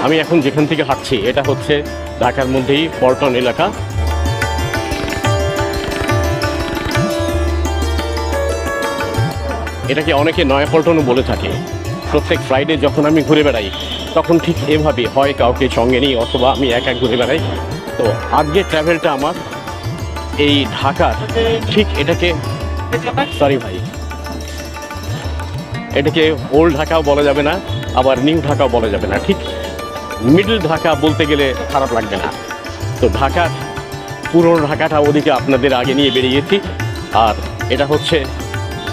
আমি এখন যেখান থেকে হাঁটছি এটা হচ্ছে ঢাকার মধ্যেই পল্টন এলাকা। এটাকে অনেকে নয়াপল্টনও বলে থাকে। প্রত্যেক ফ্রাইডে যখন আমি ঘুরে বেড়াই তখন ঠিক এভাবে হয় কাউকে সঙ্গে নিই অথবা আমি একা ঘুরে বেড়াই। তো আজকে ট্রাভেলটা আমার এই ঢাকার ঠিক এটাকে সরি ভাই এটাকে ওল্ড ঢাকাও বলা যাবে না, আবার নিউ ঢাকাও বলা যাবে না, ঠিক মিডল ঢাকা বলতে গেলে খারাপ লাগবে না। তো ঢাকার পুরনো ঢাকাটা ওদিকে আপনাদের আগে নিয়ে বেরিয়েছি, আর এটা হচ্ছে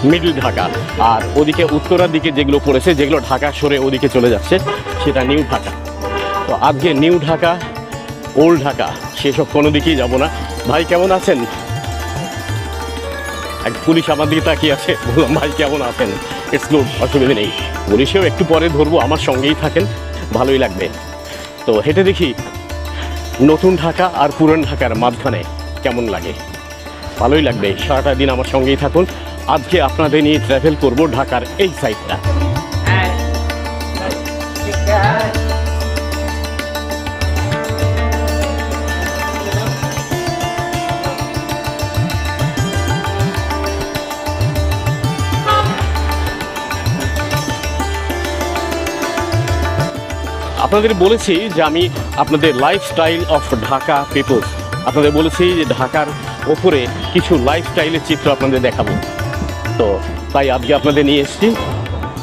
মিডল ঢাকা। আর ওদিকে উত্তরার দিকে যেগুলো পড়েছে, যেগুলো ঢাকা সরে ওদিকে চলে যাচ্ছে, সেটা নিউ ঢাকা। তো আজকে নিউ ঢাকা ওল্ড ঢাকা সেসব কোনো দিকেই যাব না। ভাই কেমন আছেন? এক পুলিশ আমার দিকে তাকিয়ে আছে, বললাম ভাই কেমন আছেন? ইটস গুড, অসুবিধা নেই। পুলিশেও একটু পরে ধরবো, আমার সঙ্গেই থাকেন, ভালোই লাগবে। তো হেঁটে দেখি নতুন ঢাকা আর পুরান ঢাকার মাঝখানে কেমন লাগে, ভালোই লাগবে। সারাটা দিন আমার সঙ্গেই থাকুন। আজকে আপনাদের নিয়ে ট্রাভেল করব ঢাকার এই সাইডটা। আপনাদের বলেছি যে আমি আপনাদের লাইফস্টাইল অফ ঢাকা পিপলস, আপনাদের বলেছি যে ঢাকার ওপরে কিছু লাইফস্টাইলের চিত্র আপনাদের দেখাবো। তো তাই আজকে আপনাদের নিয়ে এসেছি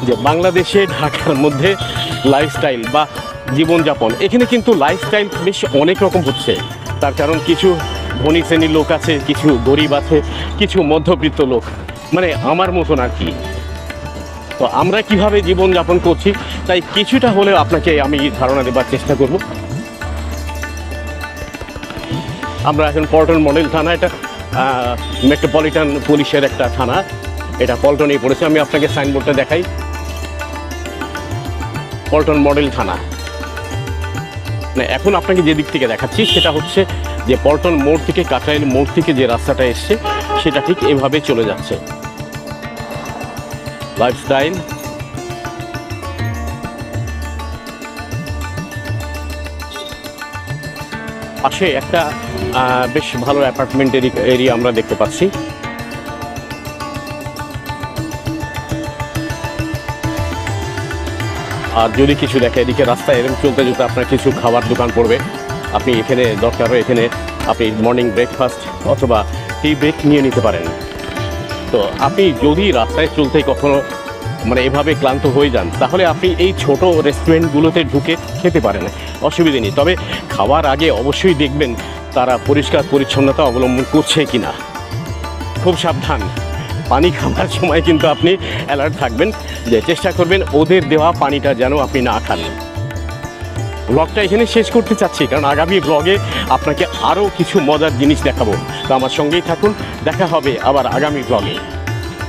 যে বাংলাদেশে ঢাকার মধ্যে লাইফস্টাইল বা জীবনযাপন। এখানে কিন্তু লাইফস্টাইল বেশ অনেক রকম হচ্ছে। তার কারণ কিছু ধনী শ্রেণীর লোক আছে, কিছু গরিব আছে, কিছু মধ্যবিত্ত লোক, মানে আমার মতন আর কি। তো আমরা কিভাবে জীবনযাপন করছি তাই কিছুটা হলেও আপনাকে আমি ধারণা দেবার চেষ্টা করব। আমরা এখন পল্টন মডেল থানা, এটা মেট্রোপলিটন পুলিশের একটা থানা, এটা পল্টনেই পড়েছে। আমি আপনাকে সাইনবোর্ডটা দেখাই, পল্টন মডেল থানা। না, এখন আপনাকে যে দিক থেকে দেখাচ্ছি সেটা হচ্ছে যে পল্টন মোড় থেকে কাকরাইল মোড় থেকে যে রাস্তাটা এসছে সেটা ঠিক এভাবে চলে যাচ্ছে। লাইফস্টাইল পাশে একটা বেশ ভালো অ্যাপার্টমেন্টের এরিয়া আমরা দেখতে পাচ্ছি। আর যদি কিছু দেখে এদিকে রাস্তায় এরকম চলতে চলতে আপনার কিছু খাবার দোকান পড়বে, আপনি এখানে দরকার হয় এখানে আপনি মর্নিং ব্রেকফাস্ট অথবা টি ব্রেক নিয়ে নিতে পারেন। তো আপনি যদি রাস্তায় চলতে কখনো মানে এভাবে ক্লান্ত হয়ে যান তাহলে আপনি এই ছোট রেস্টুরেন্টগুলোতে ঢুকে খেতে পারেন, অসুবিধে নেই। তবে খাওয়ার আগে অবশ্যই দেখবেন তারা পরিষ্কার পরিচ্ছন্নতা অবলম্বন করছে কিনা। খুব সাবধান, পানি খাওয়ার সময় কিন্তু আপনি অ্যালার্ট থাকবেন, যে চেষ্টা করবেন ওদের দেওয়া পানিটা যেন আপনি না খান। ব্লগটা এখানে শেষ করতে চাচ্ছি, কারণ আগামী ব্লগে আপনাকে আরও কিছু মজার জিনিস দেখাবো। তো আমার সঙ্গেই থাকুন, দেখা হবে আবার আগামী ব্লগে।